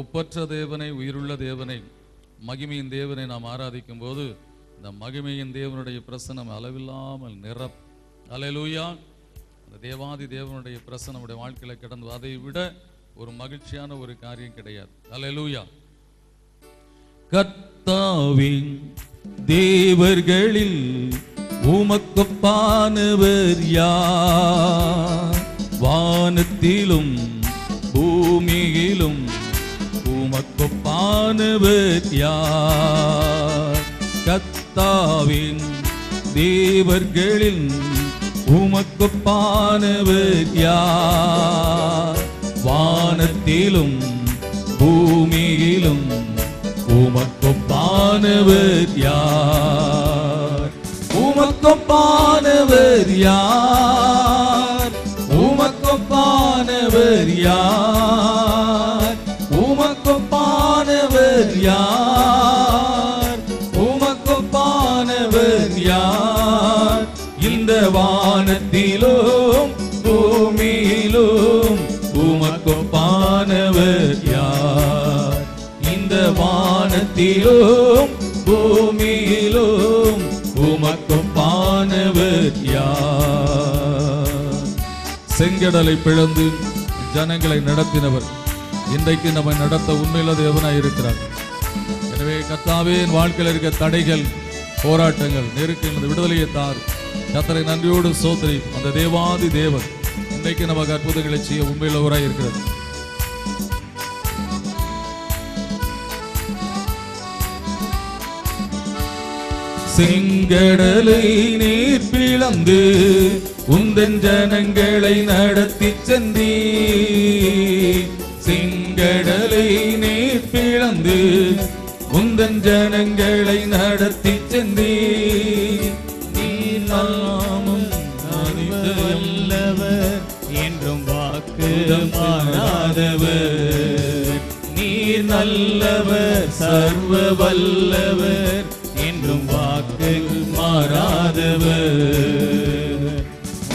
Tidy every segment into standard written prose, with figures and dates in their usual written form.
ஒப்பற்ற தேவனை, உயிருள்ள தேவனை, மகிமையின் தேவனை நாம் ஆராதிக்கும் போது இந்த மகிமையின் தேவனுடைய பிரசனம் அளவில்லாமல் அல்லேலூயா. அந்த தேவாதி தேவனுடைய பிரசனம் நம்முடைய வாழ்க்கையில கடந்து அதை விட ஒரு மகிழ்ச்சியான ஒரு காரியம் கிடையாது. அல்லேலூயா. கர்த்தாவின் தேவர்களில் உமக்கொப்பானவர் யார்? வானத்திலும் பூமியிலும் உமக்கொப்பானவர் யார்? கர்த்தாவின் தேவர்களில் உமக்கொப்பானவர் யார்? வானத்திலும் பூமியிலும் உமக்கொப்பானவர் யார்? உமக்கொப்பானவர் யார்? உமக்கொப்பானவர் யார்? உமக்கொப்பானவர் யார்? உமக்கொப்பானவர் யார்? இந்த வானத்திலும் பூமியிலும் உமக்கொப்பானவர் யார்? இந்த வானத்திலும் பூமியிலும் உமக்கொப்பானவர் யார்? செங்கடலை பிளந்து ஜனங்களை நடத்தினவர் இன்றைக்கு நம்மை நடத்த உண்மையில தேவனாய் இருக்கிறார். எனவே கர்த்தாவே, என் வாழ்க்கையில் இருக்க தடைகள், போராட்டங்கள், நெருக்கங்கள், விடுதலையை தார். கர்த்தரை நன்றியோடு சோதரி. அந்த தேவாதி தேவன் இன்றைக்கு நமக்கு அற்புதங்களை செய்ய உண்மையுள்ளவராய் இருக்கிறது. செங்கடலை நீர் பிளந்து உந்தன் ஜனங்களை நடத்தி சென்றீ. செங்கடலை நீர் பிளந்து உந்தன் ஜனங்களை நடத்தி சென்றீ. நீர் நாமம் வல்லவர் என்றும் வாக்கு மாறாதவர். நீர் நல்லவர், சர்வ வல்லவர் என்றும் வாக்கு மாறாதவர்.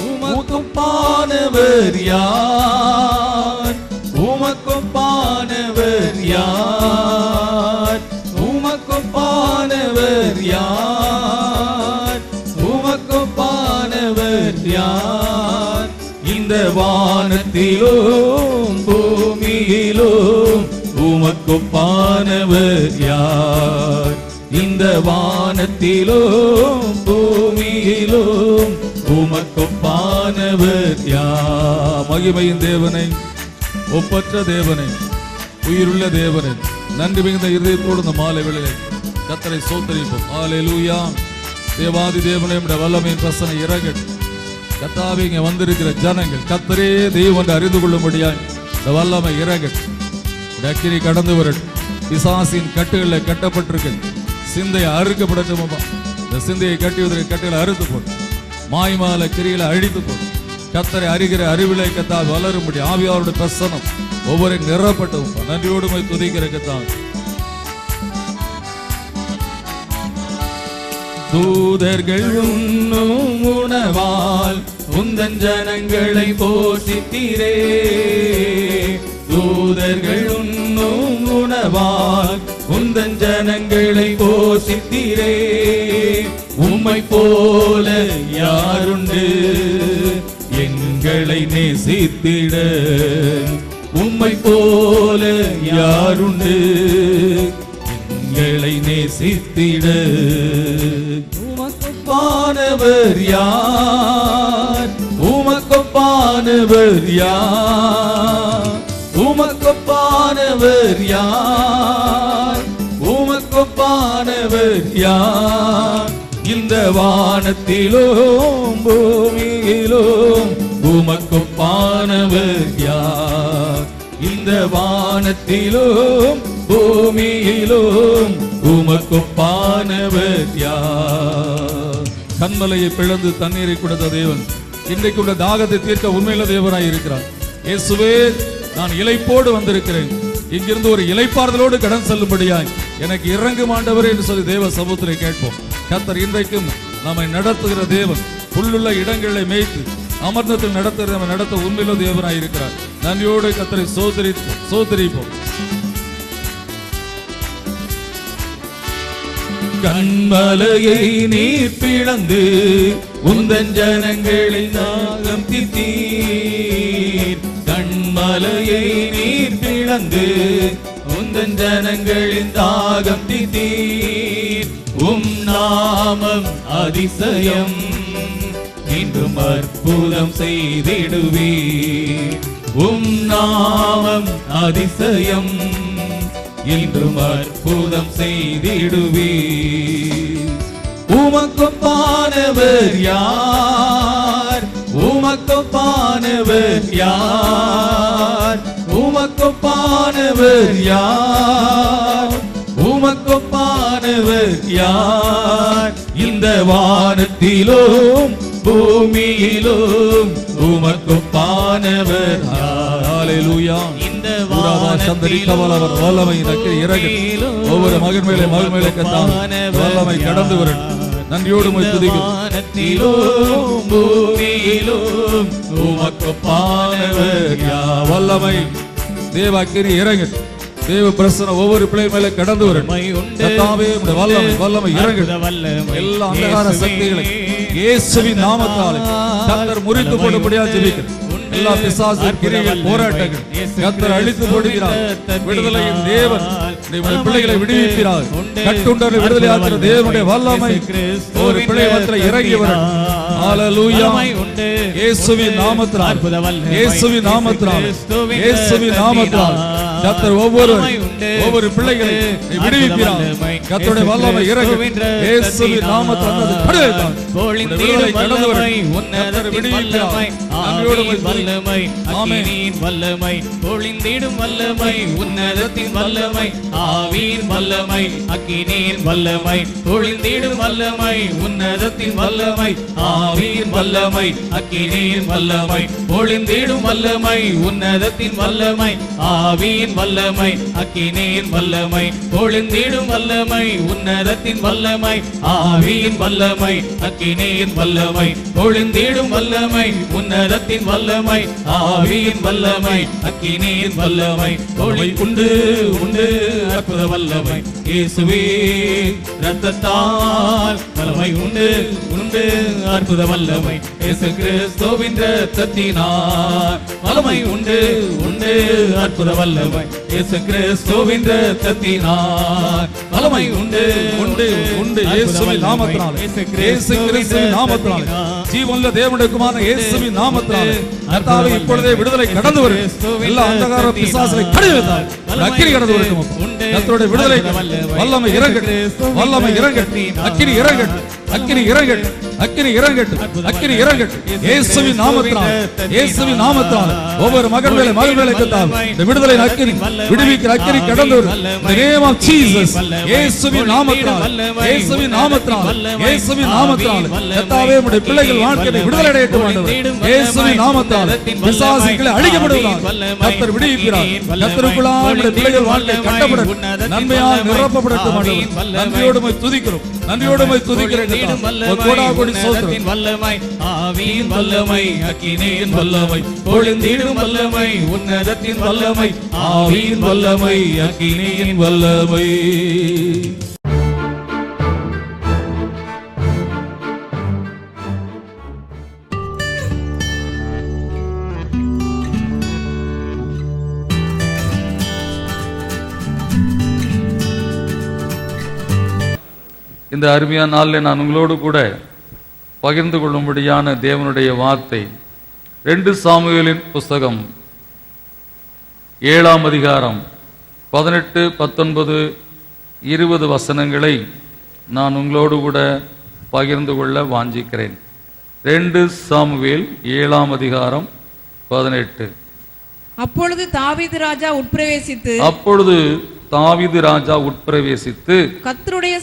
உமக்கொப்பானவர் யார்? உமக்கொப்பானவர் யார்? உமக்கொப்பானவர் யார்? உமக்கொப்பானவர் யார்? இந்த வானத்திலும் பூமியிலும் உமக்கொப்பானவர் யார்? இந்த வானத்திலும் பூமியிலும் உமக்கொப்பானவர் யார்? மகிமையின் தேவனை, ஒப்பற்ற தேவனை, உயிருள்ள தேவனை, நன்றி மிகுந்த இருதயத்தோடு இந்த மாலை வேளையிலே கர்த்தரை ஸ்தோத்திரிப்போம். அல்லேலூயா. தேவாதி தேவனை வல்லமையின் பிரசன்னம் இறங்கட்டும். கர்த்தாவே, இங்கே வந்திருக்கிற ஜனங்கள் கர்த்தரே தெய்வம் என்று அறிந்து கொள்ளும்படியாய் இந்த வல்லமை இறங்கட்டும். அக்கினி கடந்து வரட்டும். பிசாசின் கட்டுகளில் கட்டப்பட்டிருக்கு சிந்தையை அறுக்கப்படட்டும். இந்த சிந்தையை கட்டுவதற்கு கட்டுகளை அறுத்து போடும். மாய்மால கிரிகளை அழித்து போடும். கர்த்தரை அறிகிற அறிவிலை கர்த்தாவே வளரும்படி ஆவியாருடைய பிரசன்னம் ஒவ்வொரு நிறப்பட்டும். நன்றியோடு போய் துதிக்கிற கர்த்தாவே. தூதர்கள் உண்ணும் உணவால் உந்தன் ஜனங்களை போஷித்தீரே. தூதர்கள் உண்ணும் உணவால் உந்தன் ஜனங்களை போஷித்தீரே. உம்மை போல யாருண்டு எங்களை நேசித்திட? உம்மை போல யாருண்டு எங்களை நேசித்திட? உமக்கொப்பானவர் யார்? உமக்கொப்பானவர் யார்? உமக்கொப்பானவர் யார்? உமக்கொப்பானவர் யார்? இந்த வானத்திலும் பூமியிலும் உமக்கொப்பானவர் யார்? இந்த வானத்திலும் பூமியிலும் உமக்கொப்பானவர் யார்? கண்மலையை பிளந்து தண்ணீரை கொடுத்த தேவன் இன்றைக்கு உள்ள தாகத்தை தீர்க்க உண்மையில தேவனாய் இருக்கிறார். இயேசுவே, நான் இளைப்போடு வந்திருக்கிறேன். இங்கிருந்து ஒரு இளைப்பாறுதலோடு கடன் செல்லும்படியாய் எனக்கு இறங்கும் ஆண்டவரே என்று சொல்லி தேவ சமூகத்திலே கேட்போம். கர்த்தர் இன்றைக்கும் நம்மை நடத்துகிற தேவன். புல்லுள்ள இடங்களை மேய்த்து அமர்ந்தத்தில் நடத்த உண்மையில தேவனாய் இருக்கிறார். நன்றியோடு கர்த்தரை சோதரிப்போம். கண்மலையை நீர் பிளந்து உந்தன் ஜனங்களின் தாகம் தீர்த்தீர். கண்மலையை நீர் பிளந்து உந்தன் ஜனங்களின் தாகம் தீர்த்தீர். நாமம் அதிசயம் இன்றும் அற்புதம் செய்திடுவீர். நாமம் அதிசயம் இன்றும் அற்புதம் செய்திடுவீர். உமக்கொப்பானவர் யார்? உமக்கொப்பானவர் யார்? உமக்கொப்பானவர் யார்? உமக்கொப்பானவர் யார்? இந்த வானத்திலும் பூமியிலும் உமக்கொப்பானவர் யார்? ஹல்லேலூயா. இந்த வானத்திலும் வல்லமை இறங்கும். ஒவ்வொரு மகன் மேலே மகன் மேலே வல்லமை கடந்து வரும். நன்றியோடு வானத்திலும் பூமியிலும் உமக்கொப்பானவர் யார்? வல்லமை தேவாக்கினி இறங்கு. தேவ பிரசன்னம் ஒவ்வொரு பிள்ளை மேல கடந்து வரும். கர்த்தாவே உம்முடைய வல்லமை வல்லமை இறங்கு. எல்லா அந்தகார சக்திகளை இயேசுவின் நாமத்தாலே கர்த்தர் முறித்து போடும்படியாக ஜெபிக்கிறேன். எல்லா பிசாசு கிரியைகள் போராட்டங்கள் கர்த்தர் அழித்து போடுகிறார். விடுதலையின் தேவன் பிள்ளைகளை விடுவிக்கிறார். கட்டுண்டரை விடுதலை ஆகிற தேவனுடைய வல்லமை ஒரு பிள்ளை மத்தியில் இறங்கி வரும். ஹல்லேலூயா. இயேசுவின் நாமத்தினால் இயேசுவின் நாமத்தினால் இயேசுவின் நாமத்தினால் கர்த்தர் ஒவ்வொரு பிள்ளைகளை விடுவிக்கிறார். கர்த்தருடைய வல்லமை இறங்கும். இயேசுவின் நாமத்தினால் விடுதலை கடந்து வரும். கர்த்தர் விடுவிக்கிறார். வல்லமை ஆமென். வல்லமை பொழிந்திடும் வல்லமை உன்னதத்தின் வல்லமை ஆவியின் வல்லமை அக்கினியின் வல்லமை பொழிந்திடும் வல்லமை உன்னதத்தின் வல்லமை ஆவியின் வல்லமை அக்கினியின் வல்லமை பொழிந்திடும் வல்லமை உன்னதத்தின் வல்லமை ஆவியின் வல்லமை அக்கினியின் வல்லமை பொழிந்திடும் வல்லமை உன்னதத்தின் வல்லமை ஆவியின் வல்லமை அக்கினியின் வல்லமை பொழிந்திடும் வல்லமை உன்னதத்தின் வல்லமை ஆவியின் வல்லமை அக்கினியின் வல்லமை பொழி உண்டு உண்டு அற்புத வல்லமை இயேசுவே இரத்தத்தால் வல்லமை உண்டு உண்டு அற்புத வல்லமை இயேசு கிறிஸ்துவின் இரத்தத்தினால் வல்லமை உண்டு உண்டு அற்புத வல்லமை இயேசு கிறிஸ்துவின் இரத்தத்தினால் வல்லமை உண்டு உண்டு உண்டு இயேசுவின் நாமத்தினால் இயேசு கிறிஸ்துவின் நாமத்தினால் ஜீவனுள்ள தேவனுடைய குமாரன் இயேசுவின் நாமத்தினால் கர்த்தாவே இப்பொழுதே விடுதலை கடந்து வரும். எல்லா அந்தகார பிசாசுகளை கடிவித்தார். அக்கினி கடந்து வரட்டும். கர்த்தருடைய விடுதலை வல்லமை இறங்கட்டும். வல்லமை இறங்கட்டும். அக்கினி இறங்கட்டும். அக்கினி இறங்கட்டும். அக்கினி இறங்கட்டும். அக்கினி இறங்கட்டும். இயேசுவின் நாமத்தினால் இயேசுவின் நாமத்தினால் ஒவ்வொரு மகன் மேலே மகன் மேலே கர்த்தாவே இந்த விடுதலை அக்கினி விடுவிக்கிற அக்கினி கடந்து வரும். The name of Jesus. இயேசுவின் நாமத்தினால் இயேசுவின் நாமத்தினால் இயேசுவின் நாமத்தினால் கர்த்தாவே உம்முடைய பிள்ளைகள் வாழ்க்கையை விடுதலை அடையட்டும் ஆண்டவரே. இயேசுவின் நாமத்தினால் பிசாசுகளை அழிக்கப்படுவதாக கர்த்தர் விடுவிக்கிறார். கர்த்தருக்குள்ளாக உம்முடைய பிள்ளைகள் வாழ்க்கை கட்டப்படட்டும். நன்மையால் நிரப்பப்படட்டும் ஆண்டவரே. நன்றியோடு உம்மை துதிக்கிறோம். நன்றியோடு உம்மை துதிக்கிறேன். கோடாகோடி ஸ்தோத்திரம். வல்லமை ஆவியின் வல்லமை அக்கினியின் வல்லமை பொழிந்திடும் வல்லமை உன்னதத்தின் வல்லமை ஆவியின் வல்லமை அக்கினியின் வல்லமை. இந்த அருமையான நாளில் நான் உங்களோடு கூட பகிர்ந்து கொள்ளும்படியான தேவனுடைய வார்த்தை 2 சாமுவேலின் புஸ்தகம் 7ஆம் அதிகாரம் 18, 19, 20 வசனங்களை நான் உங்களோடு கூட பகிர்ந்து கொள்ள வாஞ்சிக்கிறேன். 2 சாமுவேல் 7ஆம் அதிகாரம் 18. அப்பொழுது தாவீது ராஜா உட்பிரவேசித்து கர்த்தருடைய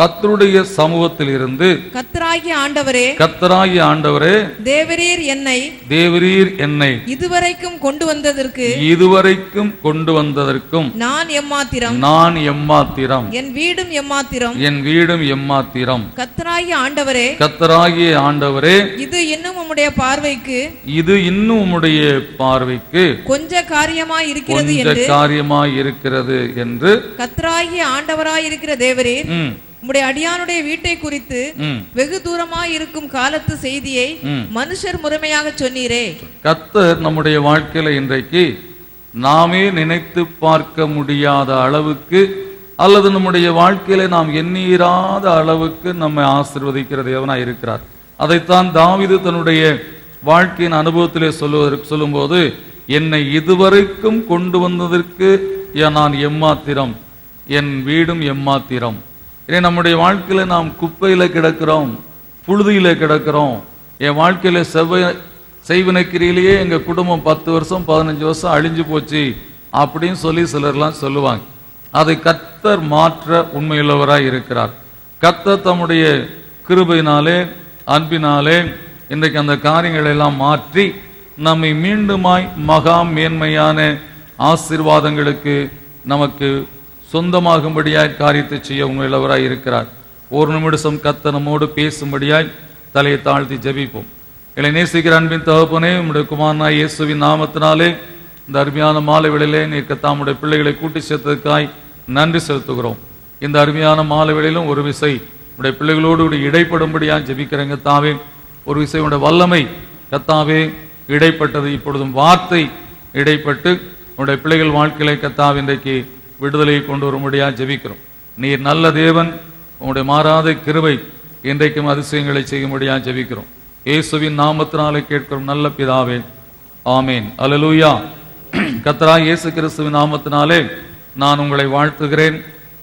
கர்த்தருடைய சமூகத்தில் இருந்து கர்த்தராகிய ஆண்டவரே, கர்த்தராகிய ஆண்டவரே, தேவரீர் என்னை இதுவரைக்கும் கொண்டு வந்ததற்கும் நான் எம்மாத்திரம், என் வீடும் எம்மாத்திரம். கர்த்தராகிய ஆண்டவரே, இது இன்னும் உம்முடைய பார்வைக்கு கொஞ்ச காரியமாய் இருக்கிறது என்று கர்த்தராகிய ஆண்டவராய் இருக்கிற தேவரீர் உம்முடைய அடியானுடைய வீட்டை குறித்து வெகு தூரமாய் இருக்கும் காலத்து செய்தியை மனுஷர் முறைமையாக சொன்னீரே. கர்த்தர் நம்முடைய வாழ்க்கையில இன்றைக்கு நாமே நினைத்து பார்க்க முடியாத அளவுக்கு அல்லது நம்முடைய வாழ்க்கையில நாம் எண்ணீராத அளவுக்கு நம்மை ஆசீர்வதிக்கிற தேவனாய் இருக்கிறார். அதைத்தான் தாவீது தன்னுடைய வாழ்க்கையின் அனுபவத்திலே சொல்லும்போது, என்னை இதுவரைக்கும் கொண்டு வந்ததற்கு நான் எம்மாத்திரம், என் வீடும் எம்மாத்திரம். நம்முடைய வாழ்க்கையில நாம் குப்பையில கிடக்கிறோம், புழுதியில கிடக்கிறோம். என் வாழ்க்கையில செய்வினைக்கிரியிலேயே எங்க குடும்பம் 10 வருஷம் 15 வருஷம் அழிஞ்சு போச்சு அப்படின்னு சொல்லி சிலர்லாம் சொல்லுவாங்க. அதை கர்த்தர் மாற்ற உண்மையுள்ளவராய் இருக்கிறார். கர்த்தர் தம்முடைய கிருபையினாலே அன்பினாலே இன்றைக்கு அந்த காரியங்களை எல்லாம் மாற்றி நம்மை மீண்டுமாய் மகா மேன்மையான ஆசீர்வாதங்களுக்கு நமக்கு சொந்தமாகும்படியாய் காரியத்தை செய்ய உண்மையுள்ளவராய் இருக்கிறார். ஒரு நிமிடம் கர்த்தர் நம்மோடு பேசும்படியாய் தலையை தாழ்த்தி ஜெபிப்போம். எங்களை நேசிக்கிற அன்பின் தகப்பனே, உம்முடைய குமாரனாய் இயேசுவின் நாமத்தினாலே இந்த அருமையான மாலை வேளையிலே நீர் கர்த்தாவுடைய பிள்ளைகளை கூட்டி சேர்த்ததற்காய் நன்றி செலுத்துகிறோம். இந்த அருமையான மாலை வேளையிலும் ஒரு விசை உடைய பிள்ளைகளோடு இடைப்படும்படியாய் ஜெபிக்கிறேங்க தாவே. ஒரு விசை உடைய வல்லமை கர்த்தாவே இடைப்பட்டது. இப்பொழுதும் வார்த்தை இடைப்பட்டு உடைய பிள்ளைகள் வாழ்க்கையிலே கர்த்தாவே இன்றைக்கு விடுதலையை கொண்டு வரும்படியாக ஜெபிக்கிறோம். நீர் நல்ல தேவன், உங்களுடைய மாறாத கிருபை இன்றைக்கும் அதிசயங்களை செய்யும்படியாக ஜெபிக்கிறோம். இயேசுவின் நாமத்தினாலே கேட்கிறோம் நல்ல பிதாவே, ஆமேன். அல்லேலூயா. கர்த்தராகிய இயேசு கிறிஸ்துவின் நாமத்தினாலே நான் உங்களை வாழ்த்துகிறேன்.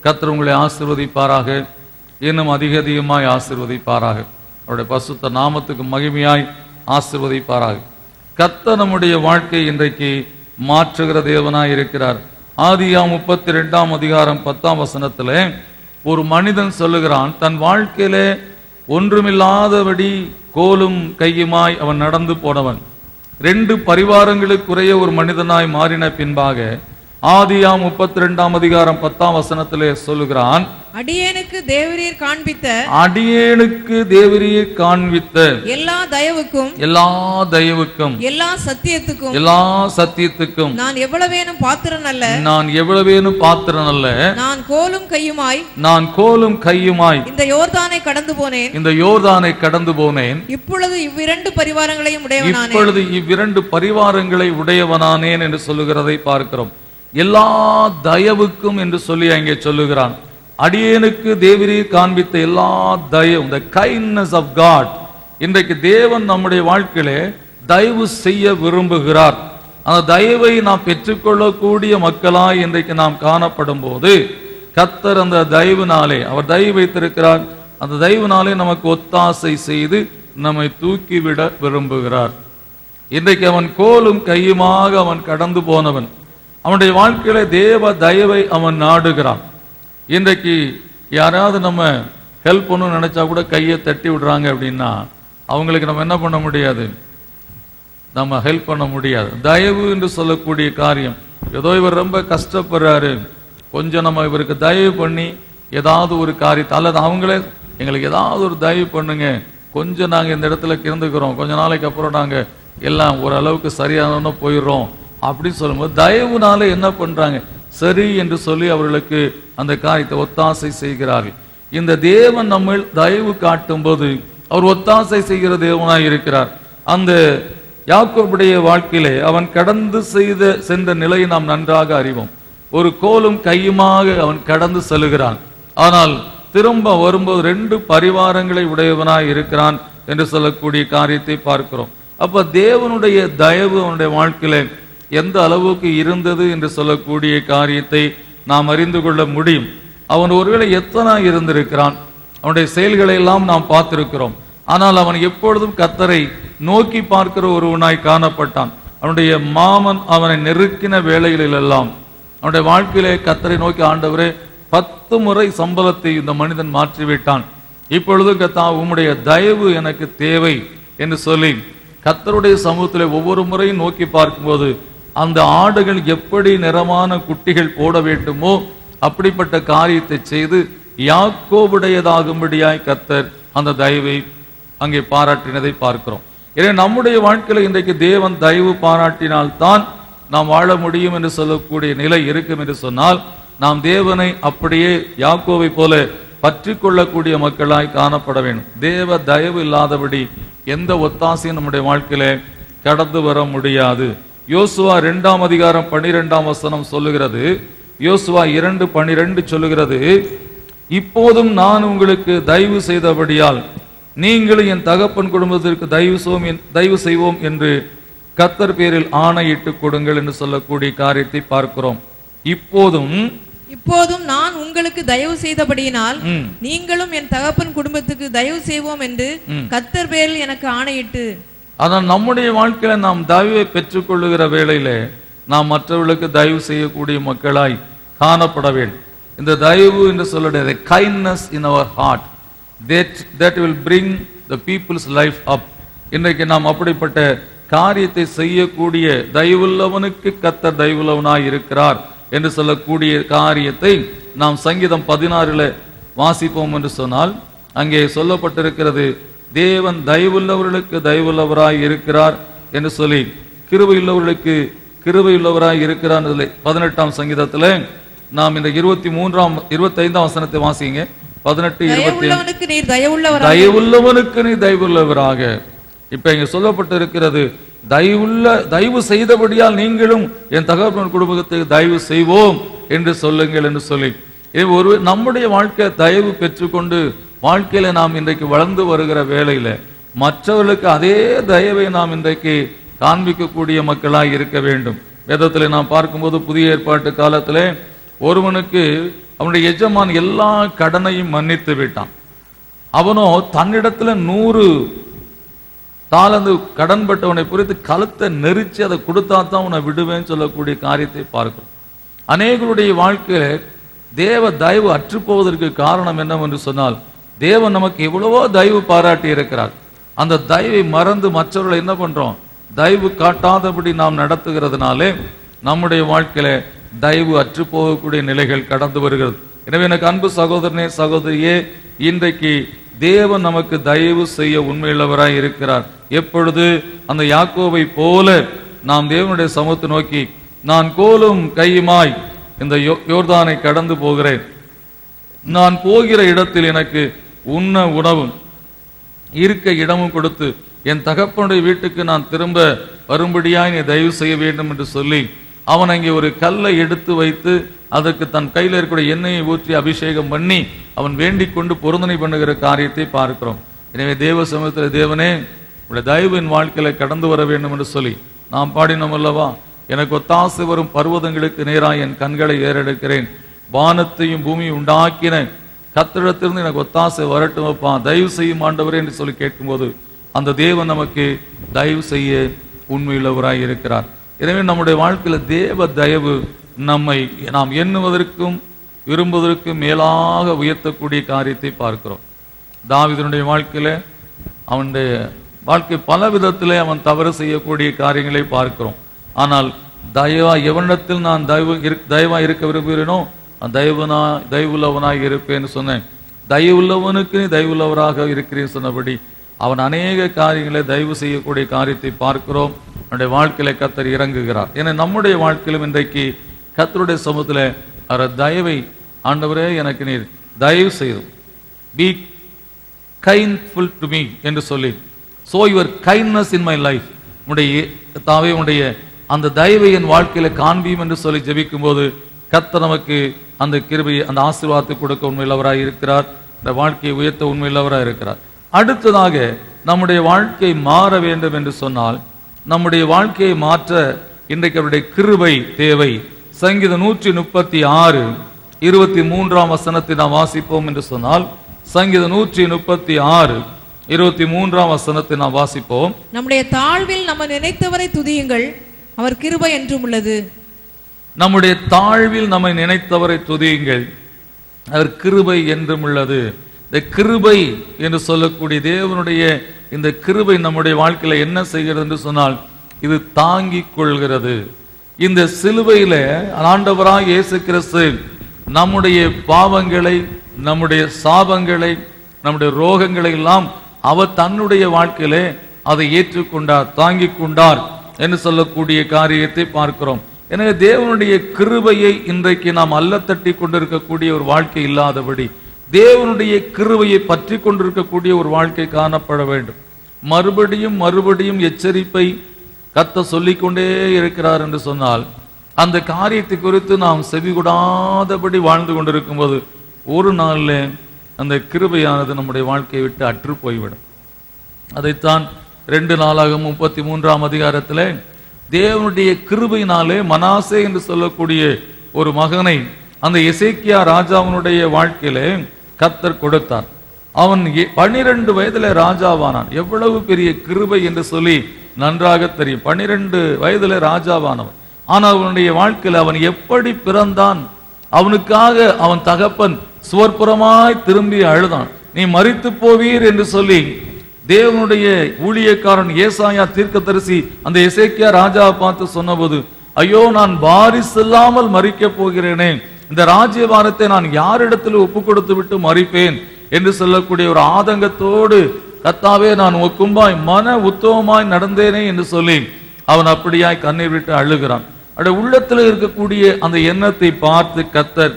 கர்த்தர் உங்களை ஆசீர்வதிப்பாராக, இன்னும் அதிகமாய் ஆசீர்வதிப்பாராக. அவருடைய பரிசுத்த நாமத்துக்கு மகிமையாய் ஆசீர்வதிப்பாராக. கர்த்தர் நம்முடைய வாழ்க்கை இன்றைக்கு மாற்றுகிற தேவனாய் இருக்கிறார். ஆதியாகமம் 32ஆம் அதிகாரம் 10ஆம் வசனத்துல ஒரு மனிதன் சொல்லுகிறான், தன் வாழ்க்கையிலே ஒன்றுமில்லாதபடி கோலும் கையுமாய் அவன் நடந்து போனவன் 2 பரிவாரங்களுக்குரிய ஒரு மனிதனாய் மாறின பின்பாக ஆதியாகமம் 32ஆம் அதிகாரம் 10ஆம் வசனத்திலே சொல்லுகிறான், அடியேனுக்கு தேவரீர் காண்பித்த எல்லா தயவுக்கும் எல்லா சத்தியத்துக்கும் நான் எவ்வளவேனும் பாத்திரன் அல்ல. நான் கோலும் கையுமாய் இந்த யோர்தானை கடந்து போனேன். இப்பொழுது இவ்விரண்டு பரிவாரங்களை உடையவனானேன் என்று சொல்லுகிறதை பார்க்கிறோம். எல்லா தயவுக்கும் என்று சொல்லி அங்கே சொல்லுகிறான். அடியேனுக்கு தேவரீர் காண்பித்த எல்லா தயவு, the kindness of God. இன்றைக்கு தேவன் நம்முடைய வாழ்க்கையிலே தயவு செய்ய விரும்புகிறார். அந்த தயவை நாம் பெற்றுக்கொள்ளக்கூடிய மக்களாய் இன்றைக்கு நாம் காணப்படும் போது கர்த்தர் அந்த தயவினாலே, அவர் தயவு வைத்திருக்கிறார், அந்த தயவினாலே நமக்கு ஒத்தாசை செய்து நம்மை தூக்கிவிட விரும்புகிறார். இன்றைக்கு அவன் கோலும் கையுமாக அவன் கடந்து போனவன். அவனுடைய வாழ்க்கையில தேவ தயவை அவன் நாடுகிறான். இன்றைக்கு யாராவது நம்ம ஹெல்ப் பண்ணணும்னு நினைச்சா கூட கையை தட்டி விடுறாங்க அப்படின்னா அவங்களுக்கு நம்ம என்ன பண்ண முடியாது, நம்ம ஹெல்ப் பண்ண முடியாது. தயவு என்று சொல்லக்கூடிய காரியம், ஏதோ இவர் ரொம்ப கஷ்டப்படுறாரு, கொஞ்சம் நம்ம இவருக்கு தயவு பண்ணி ஏதாவது ஒரு காரியத்தை, அல்லது அவங்களே எங்களுக்கு ஏதாவது ஒரு தயவு பண்ணுங்க, கொஞ்சம் நாங்கள் இந்த இடத்துல இருந்துக்கிறோம், கொஞ்ச நாளைக்கு அப்புறம் நாங்கள் எல்லாம் ஓரளவுக்கு சரியான போயிடுறோம் அப்படின்னு சொல்லும்போது தயவுனால என்ன பண்றாங்க, சரி என்று சொல்லி அவர்களுக்கு அந்த காரியத்தை ஒத்தாசை செய்கிறார்கள். இந்த தேவன் நம்ம தயவு காட்டும் போது அவர் ஒத்தாசை செய்கிற தேவனாய் இருக்கிறார். அந்த யாக்கோபுடைய வாழ்க்கையிலே அவன் கடந்து சென்ற நிலையை நாம் நன்றாக அறிவோம். ஒரு கோலும் கையுமாக அவன் கடந்து செல்கிறான். ஆனால் திரும்ப வரும்போது 2 பரிவாரங்களை உடையவனாய் இருக்கிறான் என்று சொல்லக்கூடிய காரியத்தை பார்க்கிறோம். அப்ப தேவனுடைய தயவு அவனுடைய வாழ்க்கையிலே எந்த அளவுக்கு இருந்தது என்று சொல்லக்கூடிய காரியத்தை நாம் அறிந்து கொள்ள முடியும். அவன் ஒருவேளை எத்தனை இருந்திருக்கிறான், அவனுடைய செயல்களை எல்லாம் நாம் பார்த்திருக்கிறோம். ஆனால் அவன் எப்பொழுதும் கர்த்தரை நோக்கி பார்க்கிற ஒருவனாய் காணப்பட்டான். அவனுடைய மாமன் அவனை நெருக்கின வேளைகளில் எல்லாம் அவனுடைய வாழ்க்கையிலே கர்த்தரை நோக்கி, ஆண்டவரே 10 முறை சம்பளத்தை இந்த மனிதன் மாற்றிவிட்டான். இப்பொழுது கர்த்தாவே உம்முடைய தயவு எனக்கு தேவை என்று சொல்லி கர்த்தருடைய சமூகத்தில் ஒவ்வொரு முறையும் நோக்கி பார்க்கும்போது அந்த ஆடுகள் எப்படி நிறமான குட்டிகள் போட வேண்டுமோ அப்படிப்பட்ட காரியத்தை செய்து யாக்கோபுடையதாகும்படியாய் கர்த்தர் அந்த தயவை அங்கே பாராட்டினதை பார்க்கிறோம். எனவே நம்முடைய வாழ்க்கையில் இன்றைக்கு தேவன் தயவு பாராட்டினால்தான் நாம் வாழ முடியும் என்று சொல்லக்கூடிய நிலை இருக்கும் என்று சொன்னால் நாம் தேவனை அப்படியே யாக்கோவை போல பற்றி கொள்ளக்கூடிய மக்களாய் காணப்பட வேண்டும். தேவ தயவு இல்லாதபடி எந்த ஒத்தாசையும் நம்முடைய வாழ்க்கையில கடந்து வர முடியாது. யோசுவா 2ஆம் அதிகாரம் 12ஆம் வசனம் சொல்லுகிறது, யோசுவா 2:12 சொல்லுகிறது, இப்போதும் நான் உங்களுக்கு தயவு செய்தபடியால் நீங்களும் என் தகப்பன் குடும்பத்திற்கு தயவு செய்வோம் என்று கர்த்தர் பேரில் ஆணையிட்டு கொடுங்கள் என்று சொல்லக்கூடிய காரியத்தை பார்க்கிறோம். இப்போதும் நான் உங்களுக்கு தயவு செய்தபடியினால் நீங்களும் என் தகப்பன் குடும்பத்துக்கு தயவு செய்வோம் என்று கர்த்தர் பேரில் எனக்கு ஆணையிட்டு. அதான் நம்முடைய வாழ்க்கையில நாம் தயவை பெற்றுக் கொள்ளுகிற வேளையில நாம் மற்றவர்களுக்கு தயவு செய்யக்கூடிய மக்களாய் காணப்பட வேண்டும். இந்த தயவு என்று சொல்லுடைய kindness in our heart that will bring the people's life up. இன்றைக்கு நாம் அப்படிப்பட்ட காரியத்தை செய்யக்கூடிய தயவுள்ளவனுக்கு கர்த்தர் தயவுள்ளவனாய் இருக்கிறார் என்று சொல்லக்கூடிய காரியத்தை நாம் சங்கீதம் 16 வாசிப்போம் என்று சொன்னால் அங்கே சொல்லப்பட்டிருக்கிறது, தேவன் தயவுள்ளவர்களுக்கு தயவுள்ளவராய் இருக்கிறார் என்று சொல்லி கிருபையுள்ளவர்களுக்கு கிருபையுள்ளவராய் இருக்கிறார். 18ஆம் சங்கீதத்தில் நாம் இந்த 25ஆம் வசனத்தை வாசிங்க. 18 தயவுள்ளவனுக்கு நீ தயவுள்ளவராக. இப்ப இங்க சொல்லப்பட்டிருக்கிறது, தயவு செய்தபடியால் நீங்களும் என் தகப்பன் குடும்பத்தை தயவு செய்வோம் என்று சொல்லுங்கள் என்று சொல்லி ஒரு நம்முடைய வாழ்க்கை தயவு பெற்றுக்கொண்டு வாழ்க்கையில நாம் இன்றைக்கு வளர்ந்து வருகிற வேளையில மற்றவர்களுக்கு அதே தயவை நாம் இன்றைக்கு காண்பிக்கக்கூடிய மக்களாய் இருக்க வேண்டும். வேதத்தில் நாம் பார்க்கும்போது புதிய ஏற்பாட்டு காலத்திலே ஒருவனுக்கு அவனுடைய எஜமான் எல்லா கடனையும் மன்னித்து விட்டான். அவனோ தன்னிடத்துல 100 தாலந்து கடன்பட்டவனை குறித்து கழுத்தை நெரிச்சு அதை கொடுத்தா தான் உன்னை விடுவேன்னு சொல்லக்கூடிய காரியத்தை பார்க்கிறோம். அநேகருடைய வாழ்க்கையில தேவ தயவு அற்றுப்போவதற்கு காரணம் என்னவென்று சொன்னால், தேவன் நமக்கு எவ்வளவோ தயவு பாராட்டி இருக்கிறார். அந்த தயவை மறந்து மற்றவர்களை என்ன பண்றோம், தயவு காட்டாதபடி நாம் நடத்துகிறதுனாலே நம்முடைய வாழ்க்கையில தயவு அற்று போகக்கூடிய நிலைகள் கடந்து வருகிறது. எனவே எனக்கு அன்பு சகோதரனே சகோதரியே, இன்றைக்கு தேவன் நமக்கு தயவு செய்ய உண்மையுள்ளவராய் இருக்கிறார். எப்பொழுது அந்த யாக்கோபை போல நாம் தேவனுடைய சமூகத்தை நோக்கி, நான் கோலும் கையுமாய் இந்த யோர்தானை கடந்து போகிறேன், நான் போகிற இடத்தில் எனக்கு உண்ண உணவும் இருக்க இடமும் கொடுத்து என் தகப்பனுடைய வீட்டுக்கு நான் திரும்ப வரும்படியாய் நீ தயவு செய்ய வேண்டும் என்று சொல்லி அவன் அங்கே ஒரு கல்லை எடுத்து வைத்து அதற்கு தன் கையில் இருக்கக்கூடிய எண்ணெயை ஊற்றி அபிஷேகம் பண்ணி அவன் வேண்டிக் கொண்டு பொருந்தனை பண்ணுகிற காரியத்தை பார்க்கிறோம். எனவே தேவ சமூகத்தில், தேவனே உடைய தயவின் வாழ்க்கையில கடந்து வர வேண்டும் என்று சொல்லி நாம் பாடினோம் அல்லவா, எனக்கு ஒத்தாசை வரும் பர்வதங்களுக்கு நேராக என் கண்களை ஏறெடுக்கிறேன், வானத்தையும் பூமியை உண்டாக்கின கர்த்தரிடத்திலிருந்து எனக்கு ஒத்தாசை வரட்டும் அப்பா, தயவு செய்யும் ஆண்டவரே என்று சொல்லி கேட்கும்போது அந்த தேவன் நமக்கு தயவு செய்ய உண்மையுள்ளவராய் இருக்கிறார். எனவே நம்முடைய வாழ்க்கையில தேவ தயவு நம்மை நாம் எண்ணுவதற்கும் விரும்புவதற்கும் மேலாக உயர்த்தக்கூடிய காரியத்தை பார்க்கிறோம். தாவீதுடைய வாழ்க்கையில அவனுடைய வாழ்க்கை பல விதத்திலே அவன் தவறு செய்யக்கூடிய காரியங்களை பார்க்கிறோம். ஆனால் எவனிடத்தில் நான் தயவா இருக்க விரும்புகிறேனோ தயவுள்ளவனாய் இருப்பேன்னு சொன்னேன். தயவுள்ளவனுக்கு நீ தயவுள்ளவராக இருக்கிறேன்னு சொன்னபடி அவன் அநேக காரியங்களை தயவு செய்யக்கூடிய காரியத்தை பார்க்கிறோம். அவனுடைய வாழ்க்கையில கர்த்தர் இறங்குகிறார். ஏன்னா நம்முடைய வாழ்க்கையிலும் இன்றைக்கு கர்த்தருடைய சமூகத்தில் அவர் தயவை, ஆண்டவரே எனக்கு நீர் தயவு செய்து பி கைண்ட்ஃபுல் டு மீ என்று சொல்லி, so your kindness in my life, உடைய அந்த தயவை என் வாழ்க்கையில காண்பியும் என்று சொல்லி ஜெபிக்கும் போது கர்த்தர் நமக்கு அந்த கிருபையை அந்த ஆசீர்வாதத்தை கொடுக்க உண்மையுள்ளவராய் இருக்கிறார். இந்த வாழ்க்கையை உயர்த்த உண்மையுள்ளவராய் இருக்கிறார். அடுத்ததாக நம்முடைய வாழ்க்கை மாற வேண்டும் என்று சொன்னால், நம்முடைய வாழ்க்கையை மாற்ற இன்றைக்கு அவருடைய கிருபை தேவை. சங்கீதம் 136 23ஆம் வசனத்தை நாம் வாசிப்போம் என்று சொன்னால், சங்கீதம் 136 23ஆம் வசனத்தை நாம் வாசிப்போம். நம்முடைய தாழ்வில் நம்ம நினைத்தவரை துதியுங்கள், அவர் கிருபை என்றும் உள்ளது. நம்முடைய தாழ்வில் நம்மை நினைத்தவரை துதியுங்கள், அவர் கிருபை என்றும் உள்ளது. இந்த கிருபை என்று சொல்லக்கூடிய தேவனுடைய இந்த கிருபை நம்முடைய வாழ்க்கையில என்ன செய்கிறது என்று சொன்னால், இது தாங்கிக் கொள்கிறது. இந்த சிலுவையில ஆண்டவராய் இயேசு கிறிஸ்து நம்முடைய பாவங்களை, நம்முடைய சாபங்களை, நம்முடைய ரோகங்களை எல்லாம் அவர் தன்னுடைய வாழ்க்கையிலே அதை ஏற்றுக்கொண்டார், தாங்கிக் கொண்டார் என்று சொல்லக்கூடிய காரியத்தை பார்க்கிறோம். எனவே தேவனுடைய கிருபையை இன்றைக்கு நாம் அல்லத்தட்டி கொண்டிருக்கக்கூடிய ஒரு வாழ்க்கை இல்லாதபடி தேவனுடைய கிருபையை பற்றி கொண்டிருக்கக்கூடிய ஒரு வாழ்க்கை காணப்பட வேண்டும். மறுபடியும் மறுபடியும் எச்சரிப்பை கர்த்தர் சொல்லிக்கொண்டே இருக்கிறார் என்று சொன்னால், அந்த காரியத்தை குறித்து நாம் செவிகூடாதபடி வாழ்ந்து கொண்டிருக்கும் போது ஒரு நாள்ல அந்த கிருபையானது நம்முடைய வாழ்க்கையை விட்டு அற்று போய்விடும். அதைத்தான் 2 நாளாகமம் 33ஆம் அதிகாரத்திலே தேவனுடைய கிருபையினாலே மனாசே என்று சொல்லக்கூடிய ஒரு மகனை அந்த எசேக்கியா ராஜாவினுடைய வாழ்க்கையிலே கர்த்தர் கொடுத்தார். அவன் 12 வயதிலே ராஜாவானான். எவ்வளவு பெரிய கிருபை என்று சொல்லி நன்றாக தெரியும். 12 வயதிலே ராஜாவானவன். ஆனால் அவனுடைய வாழ்க்கையில் அவன் எப்படி பிறந்தான், அவனுக்காக அவன் தகப்பன் சுவர்புறமாய் திரும்பி அழுதான். நீ மரித்து போவீர் என்று சொல்லி தேவனுடைய ஊழியக்காரன் ஏசாயா தீர்க்கதரிசி அந்த எசேக்கியா ராஜாவை பார்த்து சொன்னபோது, ஐயோ நான் வாரிசு இல்லாமல் மரிக்க போகிறேனே, இந்த ராஜ்யபாரத்தை நான் யாரிடத்தில் ஒப்பு கொடுத்து விட்டு மரிப்பேன் என்று சொல்லக்கூடிய ஒரு ஆதங்கத்தோடு, கர்த்தாவே நான் ஒக்கும்பாய் மன உத்தமமாய் நடந்தேனே என்று சொல்லி அவன் அப்படியாய் கண்ணீர் விட்டு அழுகிறான். அவருடைய உள்ளத்தில் இருக்கக்கூடிய அந்த எண்ணத்தை பார்த்து கர்த்தர்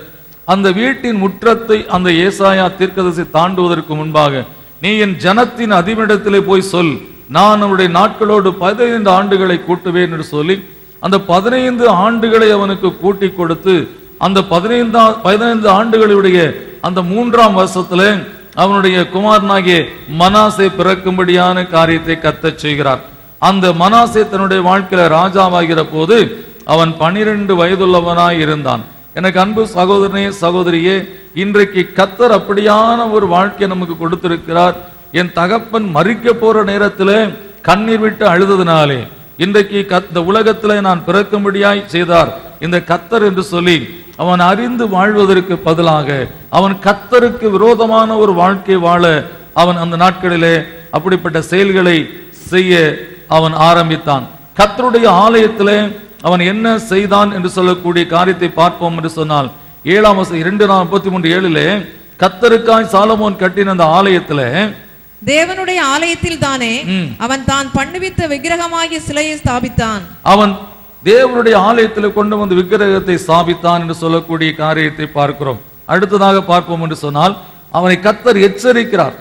அந்த வீட்டின் முற்றத்தை அந்த ஏசாயா தீர்க்கதரிசி தாண்டுவதற்கு முன்பாக, நீ என் ஜனத்தின் அதிபனிடத்திலே போய் சொல், நான் அவருடைய நாட்களோடு 15 ஆண்டுகளை கூட்டுவேன் என்று சொல்லி அந்த 15 ஆண்டுகளை அவனுக்கு கூட்டி கொடுத்து, அந்த 15 ஆண்டுகளுடைய அந்த 3ஆம் வருஷத்துல அவனுடைய குமாரனாகிய மனாசே பிறக்கும்படியான காரியத்தை கர்த்தர் செய்கிறார். அந்த மனாசே தன்னுடைய வாழ்க்கையில ராஜாவாகிற போது அவன் 12 வயதுள்ளவனாய் இருந்தான். எனக்கு அன்பு சகோதரனே சகோதரியே, இன்றைக்கு கர்த்தர் அப்படியான ஒரு வாழ்க்கையை நமக்கு கொடுத்திருக்கிறார். என் தகப்பன் மரிக்க போற நேரத்தில் கண்ணீர் விட்டு அழுததினாலே இன்றைக்கு இந்த உலகத்திலே நான் பிறக்கும்படியாய் செய்தார் இந்த கர்த்தர் என்று சொல்லி அவன் அறிந்து வாழ்வதற்கு பதிலாக அவன் கர்த்தருக்கு விரோதமான ஒரு வாழ்க்கை வாழ அவன் அந்த நாட்களிலே அப்படிப்பட்ட செயல்களை செய்ய அவன் ஆரம்பித்தான். கர்த்தருடைய ஆலயத்திலே அவன் என்ன செய்தான் என்று சொல்லக்கூடிய காரியத்தை பார்ப்போம் என்று சொன்னால், 7ஆம் வசனம் 2:33-7 கர்த்தருக்காய் சாலமோன் கட்டின அந்த ஆலயத்திலே தேவனுடைய ஆலயத்தில் தானே அவன் தான் பண்ணுவித்த விக்கிரகமாகிய சிலையை ஸ்தாபித்தான். அவன் தேவனுடைய ஆலயத்தில் கொண்டு வந்து விக்கிரகத்தை ஸ்தாபித்தான் என்று சொல்லக்கூடிய காரியத்தை பார்க்கிறோம். அடுத்ததாக பார்ப்போம் என்று சொன்னால், அவனை கர்த்தர் எச்சரிக்கிறார்,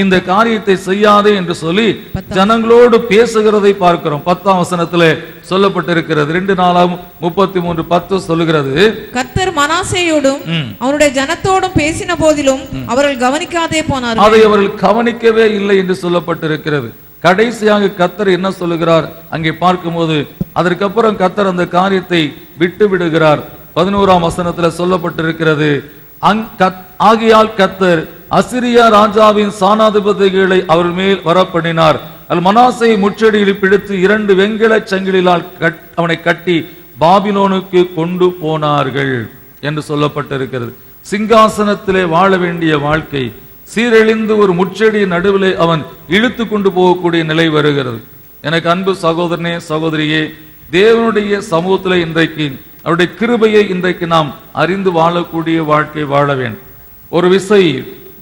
இந்த காரியத்தை செய்யாதே என்று சொல்லி ஜனங்களோடு பேசுகிறதை பார்க்கிறோம். 10ஆம் வசனத்திலே சொல்லப்பட்டிருக்கிறது. 2 நாளாகும் 33:10 சொல்லுகிறது, கர்த்தர் மனாசேயோடும் அவனுடைய ஜனத்தோடும் பேசின போதிலும் அவர்கள் கவனிக்காதே போனார்கள். அதை அவர்கள் கவனிக்கவே இல்லை என்று சொல்லப்பட்டிருக்கிறது. கடைசியாக கர்த்தர் என்ன சொல்லுகிறார் அங்கே பார்க்கும்போது, அதற்கப்புறம் கர்த்தர் அந்த காரியத்தை விட்டு விடுகிறார். 11ஆம் வசனத்துல சொல்லப்பட்டிருக்கிறது, ஆகையால் கர்த்தர் அசிரியா ராஜாவின் சானாதிபதிகளை அவர் மேல் வரப்பண்ணினார். மனாசேயை முச்செடியில் பிடித்து 2 வெண்கல சங்கிலியால் அவனை கட்டி பாபிலோனுக்கு கொண்டு போனார்கள் என்று சொல்லப்பட்டிருக்கிறது. சிங்காசனத்திலே வாழ வேண்டிய வாழ்க்கை சீரழிந்து ஒரு முச்செடியின் நடுவிலே அவன் இழுத்து கொண்டு போகக்கூடிய நிலை வருகிறது. எனக்கு அன்பு சகோதரனே சகோதரியே, தேவனுடைய சமூகத்திலே இன்றைக்கு அவருடைய கிருபையை இன்றைக்கு நாம் அறிந்து வாழக்கூடிய வாழ்க்கை வாழ வேண்டும். ஒரு விசை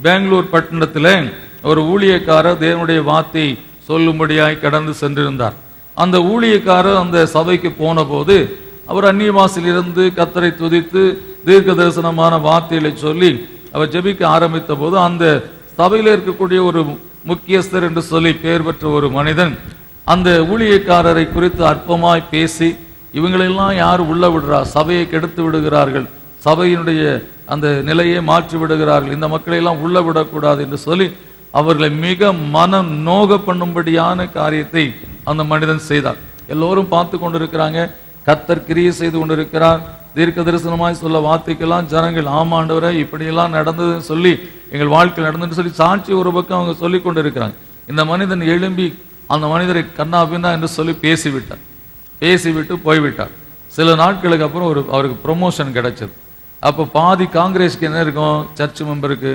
பெங்களூர் பட்டணத்தில் ஒரு ஊழியக்காரர் தேவனுடைய வார்த்தை சொல்லும்படியாய் கடந்து சென்றிருந்தார். அந்த ஊழியக்காரர் அந்த சபைக்கு போன போது அவர் அந்நியவாசிலிருந்து கர்த்தரை துதித்து தீர்க்க தரிசனமான வார்த்தைகளை சொல்லி அவர் ஜெபிக்க ஆரம்பித்த போது அந்த சபையில் இருக்கக்கூடிய ஒரு முக்கியஸ்தர் என்று சொல்லி பெயர் பெற்ற ஒரு மனிதன் அந்த ஊழியக்காரரை குறித்து அற்பமாய் பேசி, இவங்களெல்லாம் யார் உள்ள விடுறா, சபையை கெடுத்து விடுகிறார்கள், சபையினுடைய அந்த நிலையை மாற்றி விடுகிறார்கள், இந்த மக்களை எல்லாம் உள்ள விடக்கூடாது என்று சொல்லி அவர்களை மிக மனம் நோக பண்ணும்படியான காரியத்தை அந்த மனிதன் செய்தார். எல்லோரும் பார்த்து கொண்டிருக்கிறாங்க. கர்த்தர் கிரியை செய்து கொண்டிருக்கிறார். தீர்க்க தரிசனமாய் சொல்ல வார்த்தைக்கெல்லாம் ஜனங்கள் ஆமாண்டவரை இப்படியெல்லாம் நடந்ததுன்னு சொல்லி எங்கள் வாழ்க்கை நடந்ததுன்னு சொல்லி சாட்சி ஒரு பக்கம் அவங்க சொல்லி கொண்டு இருக்கிறாங்க. இந்த மனிதன் எழும்பி அந்த மனிதரை கண்ணாபின்னா என்று சொல்லி பேசிவிட்டு போய்விட்டார். சில நாட்களுக்கு அப்புறம் அவருக்கு ப்ரொமோஷன் கிடைச்சது. அப்போ பாதி காங்கிரஸ்க்கு என்ன இருக்கும், சர்ச் மெம்பருக்கு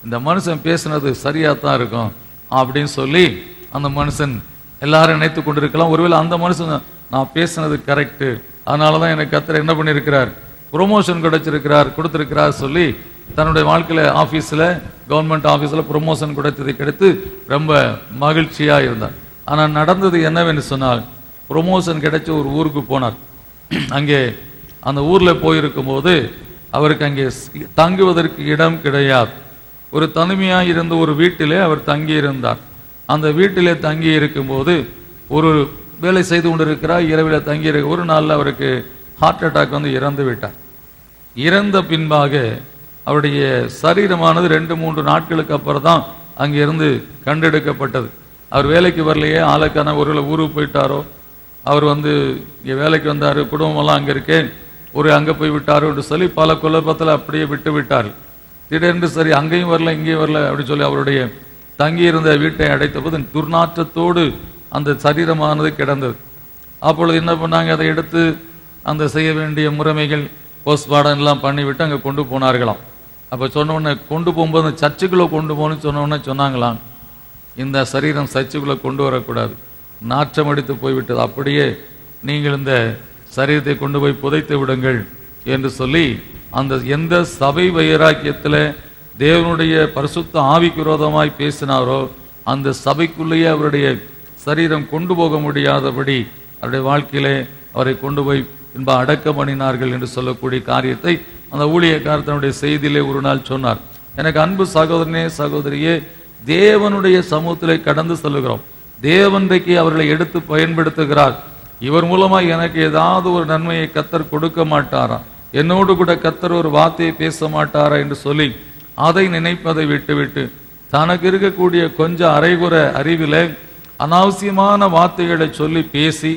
இந்த மனுஷன் பேசுனது சரியாக தான் இருக்கும் அப்படின்னு சொல்லி அந்த மனுஷன் எல்லாரும் நினைத்து கொண்டிருக்கலாம். ஒருவேளை அந்த மனுஷன் நான் பேசுனது கரெக்டு, அதனால தான் எனக்கு கர்த்தர் என்ன பண்ணியிருக்கிறார், ப்ரொமோஷன் கொடுத்திருக்கிறார் சொல்லி தன்னுடைய வாழ்க்கையில் ஆஃபீஸில், கவர்மெண்ட் ஆஃபீஸில் ப்ரொமோஷன் கிடைத்து ரொம்ப மகிழ்ச்சியாக இருந்தார். ஆனால் நடந்தது என்னவென்று சொன்னால், ப்ரொமோஷன் கிடைச்ச ஒரு ஊருக்கு போனார். அங்கே அந்த ஊரில் போயிருக்கும் போது அவருக்கு அங்கே தங்குவதற்கு இடம் கிடையாது. ஒரு தனிமையாக இருந்த ஒரு வீட்டிலே அவர் தங்கி இருந்தார். அந்த வீட்டிலே தங்கி இருக்கும்போது ஒரு வேலை செய்து கொண்டிருக்கிறார். இரவில் தங்கி ஒரு நாளில் அவருக்கு ஹார்ட் அட்டாக் வந்து இறந்து விட்டார். இறந்த பின்பாக அவருடைய சரீரமானது 2-3 நாட்களுக்கு அப்புறம் தான் அங்கிருந்து கண்டெடுக்கப்பட்டது. அவர் வேலைக்கு வரலையே, ஆளுக்கான ஒரு ஊருக்கு போயிட்டாரோ, அவர் வந்து இங்கே வேலைக்கு வந்தார், குடும்பமெல்லாம் அங்கே இருக்கேன், அங்கே போய் விட்டாரோ என்று சொல்லி பல குழப்பத்தில் அப்படியே விட்டு விட்டார். திடீரென்று சரி அங்கேயும் வரல இங்கேயும் வரல அப்படின்னு சொல்லி அவருடைய தங்கியிருந்த வீட்டை அடைத்த போது துர்நாற்றத்தோடு அந்த சரீரமானது கிடந்தது. அப்பொழுது என்ன பண்ணாங்க, அதை எடுத்து அந்த செய்ய வேண்டிய முறைமைகள் போஸ்ட்மார்டம் எல்லாம் பண்ணிவிட்டு அங்கே கொண்டு போனார்களாம். அப்போ சொன்னோடனே கொண்டு போகும்போது அந்த சர்ச்சுக்குள்ளே கொண்டு போகணும்னு சொன்னோடனே சொன்னாங்களாம், இந்த சரீரம் சர்ச்சுக்குள்ளே கொண்டு வரக்கூடாது, நாற்றம் அடித்து போய்விட்டது, அப்படியே நீங்கள் இந்த சரீரத்தை கொண்டு போய் புதைத்து விடுங்கள் என்று சொல்லி அந்த எந்த சபை வைராக்கியத்தில் தேவனுடைய பரிசுத்த ஆவிக்கு விரோதமாய் பேசினாரோ அந்த சபைக்குள்ளேயே அவருடைய சரீரம் கொண்டு போக முடியாதபடி அவருடைய வாழ்க்கையிலே அவரை கொண்டு போய் பின்பு அடக்கம் பண்ணினார்கள் என்று சொல்லக்கூடிய காரியத்தை அந்த ஊழியக்காரர் தன்னுடைய செய்தியிலே ஒரு நாள் சொன்னார். எனக்கு அன்பு சகோதரனே சகோதரியே, தேவனுடைய சமூகத்திலே கடந்து செல்லுகிறோம். தேவன்றைக்கு அவர்களை எடுத்து பயன்படுத்துகிறார். இவர் மூலமாக எனக்கு ஏதாவது ஒரு நன்மையை கர்த்தர் கொடுக்க மாட்டாரா, என்னோடு கூட கர்த்தர் ஒரு வார்த்தையை பேச மாட்டாரா என்று சொல்லி அதை நினைப்பதை விட்டுவிட்டு தனக்கு இருக்கக்கூடிய கொஞ்சம் அரைகுற அறிவிலே அனாவசியமான வார்த்தைகளை சொல்லி பேசி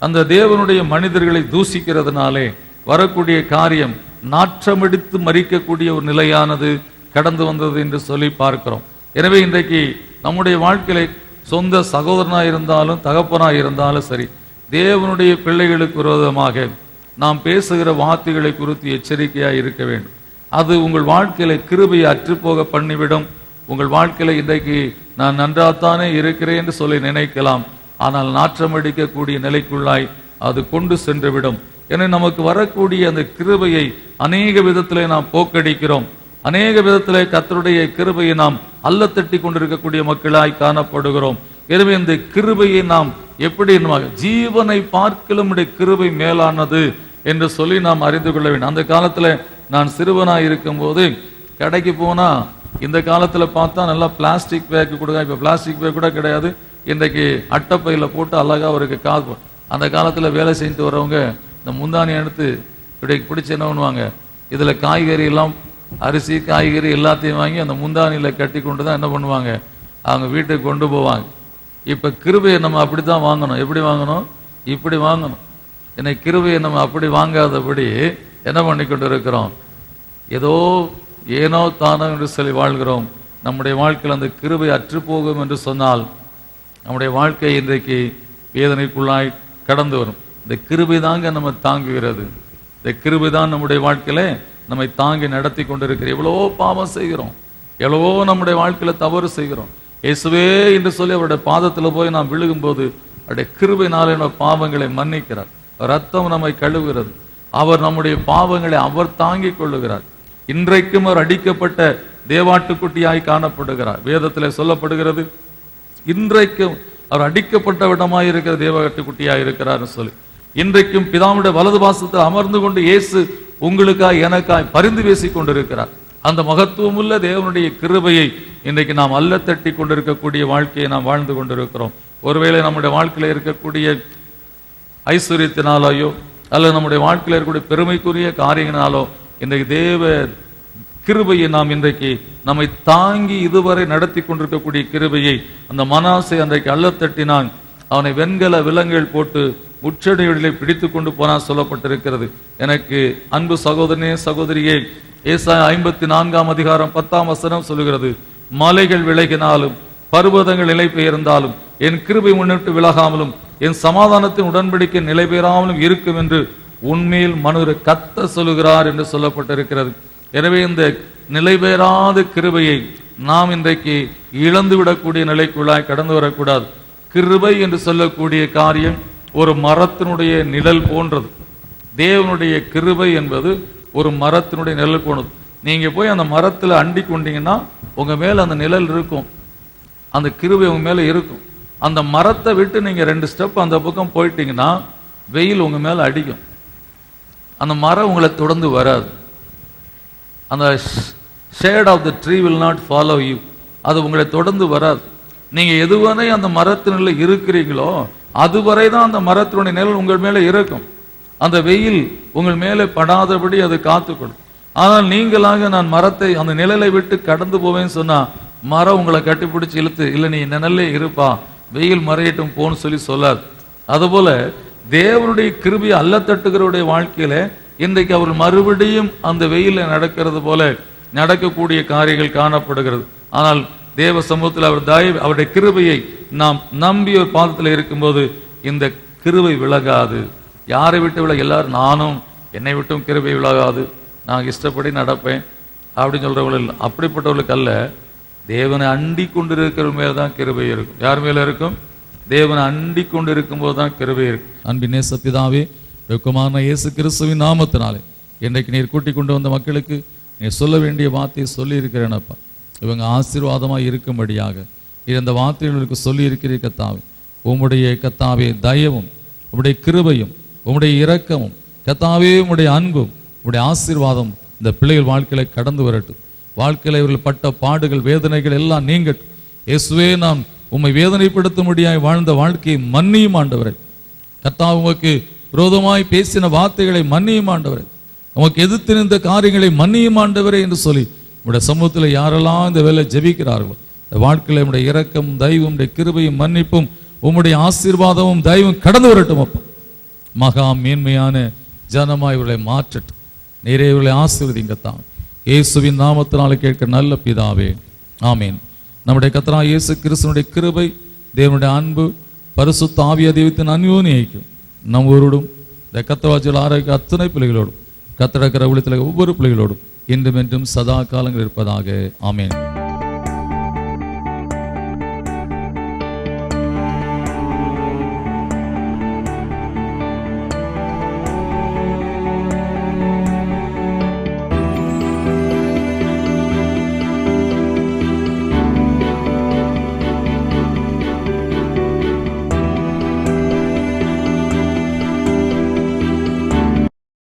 அந்த தேவனுடைய மனிதர்களை தூசிக்கிறதுனாலே வரக்கூடிய காரியம் நாற்றமெடுத்து மறிக்கக்கூடிய ஒரு நிலையானது கடந்து வந்தது என்று சொல்லி பார்க்கிறோம். எனவே இன்றைக்கு நம்முடைய வாழ்க்கையில சொந்த சகோதரனாக இருந்தாலும் தகப்பனாக இருந்தாலும் சரி, தேவனுடைய பிள்ளைகளுக்கு விரோதமாக நாம் பேசுகிற வார்த்தைகளை குறித்து எச்சரிக்கையாக இருக்க வேண்டும். அது உங்கள் வாழ்க்கையில கிருபையை அற்றுப்போக பண்ணிவிடும். உங்கள் வாழ்க்கையில இன்றைக்கு நான் நன்றாகத்தானே இருக்கிறேன் என்று சொல்லி நினைக்கலாம், ஆனால் நாற்றமடிக்கக்கூடிய நிலைக்குள்ளாய் அது கொண்டு சென்று விடும். என நமக்கு வரக்கூடிய அந்த கிருபையை அநேக விதத்திலே நாம் போக்கடிக்கிறோம். அநேக விதத்திலே கர்த்தருடைய கிருபையை நாம் அல்ல தட்டி கொண்டிருக்கக்கூடிய மக்களாய் காணப்படுகிறோம். எனவே இந்த கிருபையை நாம் எப்படி ஜீவனை பார்க்கலும் கிருபை மேலானது என்று சொல்லி நாம் அறிந்து கொள்ள வேண்டும். அந்த காலத்துல நான் சிறுவனாய் இருக்கும் போது கடைக்கு போனா இந்த காலத்துல பார்த்தா நல்லா பிளாஸ்டிக் பேக் கொடுங்க. இப்ப பிளாஸ்டிக் பேக் கூட கிடையாது. இன்றைக்கு அட்டைப்பையில போட்டு அழகா அவருக்கு காது. அந்த காலத்துல வேலை செஞ்சுட்டு வரவங்க இந்த முந்தானி எடுத்து இப்படி பிடிச்சி என்ன பண்ணுவாங்க, இதுல காய்கறி எல்லாம் அரிசி காய்கறி எல்லாத்தையும் வாங்கி அந்த முந்தானியில கட்டி கொண்டு தான் என்ன பண்ணுவாங்க, அவங்க வீட்டுக்கு கொண்டு போவாங்க. இப்ப கிருபையை நம்ம அப்படித்தான் வாங்கணும். எப்படி வாங்கணும்? இப்படி வாங்கணும். இன்னைக்கு கிருபையை நம்ம அப்படி வாங்காதபடி என்ன பண்ணி கொண்டு இருக்கிறோம், ஏனோ தானோ என்று சொல்லி வாழ்கிறோம். நம்முடைய வாழ்க்கையில் அந்த கிருபை அற்று போகும் என்று சொன்னால் நம்முடைய வாழ்க்கை இன்றைக்கு வேதனைக்குள்ளாய் கடந்து வரும். இந்த கிருபை தாங்க நம்ம தாங்குகிறது. இந்த கிருபை தான் நம்முடைய வாழ்க்கையில நம்மை தாங்கி நடத்தி கொண்டிருக்கிற. எவ்வளவோ பாவம் செய்கிறோம், எவ்வளவோ நம்முடைய வாழ்க்கையில தவறு செய்கிறோம். இயேசுவே என்று சொல்லி அவருடைய பாதத்தில் போய் நாம் விழுகும்போது அவருடைய கிருபையினாலே நம்ம பாவங்களை மன்னிக்கிறார். ரத்தம் நம்மை கழுவுகிறது. அவர் நம்முடைய பாவங்களை அவர் தாங்கிக் கொள்ளுகிறார். இன்றைக்கும் அவர் அடிக்கப்பட்ட தேவாட்டுக்குட்டியாய் காணப்படுகிறார். வேதத்தில் சொல்லப்படுகிறது, இன்றைக்கும் அவர் அடிக்கப்பட்ட விடமாய் இருக்கிற தேவாட்டுக்குட்டியாய் இருக்கிறார் சொல்லி. இன்றைக்கும் பிதாவுடைய வலது பாசத்தில் அமர்ந்து கொண்டு இயேசு உங்களுக்காய் எனக்காய் பரிந்து பேசிக் கொண்டிருக்கிறார். அந்த மகத்துவமுள்ள தேவனுடைய கிருபையை இன்றைக்கு நாம் அல்ல தட்டி கொண்டிருக்கக்கூடிய வாழ்க்கையை நாம் வாழ்ந்து கொண்டிருக்கிறோம். ஒருவேளை நம்முடைய வாழ்க்கையில் இருக்கக்கூடிய ஐஸ்வர்யத்தினாலோ அல்லது நம்முடைய வாழ்க்கையில் இருக்கக்கூடிய பெருமைக்குரிய காரியங்களாலோ இன்றைக்கு தேவ கிருபையை நாம் இன்றைக்கு நம்மை தாங்கி இதுவரை நடத்தி கொண்டிருக்கக்கூடிய கிருபையை அந்த மனாசை அன்றைக்கு அள்ளத்தட்டினான். அவனை வெண்கல விலங்குகள் போட்டு முச்சடிகளிலே பிடித்து கொண்டு போனால் சொல்லப்பட்டிருக்கிறது. எனக்கு அன்பு சகோதரனே சகோதரியே, ஏசாயா 54 அதிகாரம் 10 வசனம் சொல்லுகிறது, மலைகள் விலகினாலும் பர்வதங்கள் நிலை பெயர்ந்தாலும் என் கிருபை முன்னிட்டு விலகாமலும் என் சமாதானத்தின் உடன்படிக்கை நிலை பெறாமலும் இருக்கும் என்று உண்மையில் மனுரை கத்த சொல்லுகிறார் என்று சொல்லப்பட்டிருக்கிறது. எனவே இந்த நிலைபெறாத கிருபையை நாம் இன்றைக்கு இழந்து விடக்கூடிய நிலைக்குள்ளாய் கடந்து வரக்கூடாது. கிருபை என்று சொல்லக்கூடிய காரியம் ஒரு மரத்தினுடைய நிழல் போன்றது. தேவனுடைய கிருபை என்பது ஒரு மரத்தினுடைய நிழல் போனது. நீங்க போய் அந்த மரத்துல அண்டி கொண்டீங்கன்னா உங்க மேல அந்த நிழல் இருக்கும், அந்த கிருபை உங்க மேல இருக்கும். அந்த மரத்தை விட்டு நீங்க 2 ஸ்டெப் அந்த பக்கம் போயிட்டீங்கன்னா வெயில் உங்க மேல அடிக்கும். அந்த மரம் உங்களை தொடர்ந்து வராது. அந்த shade of the tree will not follow you. அது உங்களை தொடர்ந்து வராது. நீங்க எதுவரை அந்த மரத்தினுள்ள இருக்கிறீங்களோ அதுவரை தான் அந்த மரத்தினுடைய நிழல் உங்கள் மேல இருக்கும். அந்த வெயில் உங்கள் மேலே படாதபடி அது காத்துக்கொள்ளும். ஆனால் நீங்களாக நான் மரத்தை அந்த நிழலை விட்டு கடந்து போவேன்னு சொன்னா மரம் உங்களை கட்டிப்பிடிச்சு இழுத்து, இல்லை நீ நிழல்லே இருப்பா, வெயில் மறையட்டும் போன்னு சொல்லாது. அதுபோல தேவனுடைய கிருபை அல்ல தட்டுகிறவருடைய வாழ்க்கையில இன்றைக்கு அவர் மறுபடியும் அந்த வெயில நடக்கிறது போல நடக்கக்கூடிய காரியங்கள் காணப்படுகிறது. ஆனால் தேவ சமூகத்தில் அவர் அவருடைய கிருபையை நாம் நம்பி ஒரு பாதத்தில் இருக்கும்போது இந்த கிருபை விலகாது. யாரை விட்டு விலக? எல்லாரும் நானும் என்னை விட்டும் கிருபை விலகாது, நான் இஷ்டப்படி நடப்பேன் அப்படின்னு சொல்றவர்கள் இல்லை. அப்படிப்பட்டவர்களுக்கு அல்ல, தேவனை அண்டி கொண்டு இருக்கிற மேல தான் கிருபை இருக்கும். யார் மேல இருக்கும்? தேவனை அண்டி கொண்டு இருக்கும் போது தான் கிருபை இருக்கும். அன்பின் நேச பிதாவே, வெகுமான இயேசு கிறிஸ்துவின் நாமத்தினாலே இன்றைக்கு நீர் கூட்டிக் கொண்டு வந்த மக்களுக்கு நீர் சொல்ல வேண்டிய வார்த்தையை சொல்லி இருக்கிறேனப்பா. இவங்க ஆசீர்வாதமாக இருக்கும்படியாக இந்த வார்த்தைகளுக்கு சொல்லி இருக்கிறீர் கத்தாவே. உம்முடைய கத்தாவே தயவும் உம்முடைய கிருபையும் உம்முடைய இரக்கமும் கத்தாவே உம்முடைய அன்பும் உம்முடைய ஆசீர்வாதம் இந்த பிள்ளைகள் வாழ்க்கையில கடந்து வரட்டும். வாழ்க்கையில இவர்கள் பட்ட பாடுகள் வேதனைகள் எல்லாம் நீங்கட்டும். இயேசுவே, நான் உம்மை வேதனைப்படுத்தும்படியாய் வாழ்ந்த வாழ்க்கையை மன்னியும் ஆண்டவரை. கர்த்தாவே, உமக்கு விரோதமாய் பேசின வார்த்தைகளை மன்னியும் ஆண்டவரை. உமக்கு எதிர்த்து நின்ற காரியங்களை மன்னியும் ஆண்டவரே என்று சொல்லி உடைய சமூகத்தில் யாரெல்லாம் இந்த வேலை ஜெபிக்கிறார்களோ இந்த வாழ்க்கையில உடைய இரக்கம் தயவும் உடைய கிருபையும் மன்னிப்பும் உம்முடைய ஆசீர்வாதமும் தயவும் கடந்து வரட்டும் அப்பா. மகா மேன்மையான ஜனமாய் இவர்களை மாற்றட்டும். நீரே இவர்களை ஆசீர்வதிங்கத்தான். இயேசுவின் நாமத்தினால கேட்க நல்ல பிதாவே, ஆமீன். நம்முடைய கர்த்தராகிய இயேசு கிறிஸ்துவினுடைய கிருபை, தேவனுடைய அன்பு, பரிசுத்த ஆவிய தெய்வத்தின் அந்யோன்யம் நம் ஒருவரோடும் இந்த கர்த்தராஜ்யத்தில் ஆரோக்கிய அத்தனை பிள்ளைகளோடும் கர்த்தருடைய ஊழியத்தில் ஒவ்வொரு பிள்ளைகளோடும் இன்றும் என்றும் சதா காலங்கள் இருப்பதாக. ஆமீன்.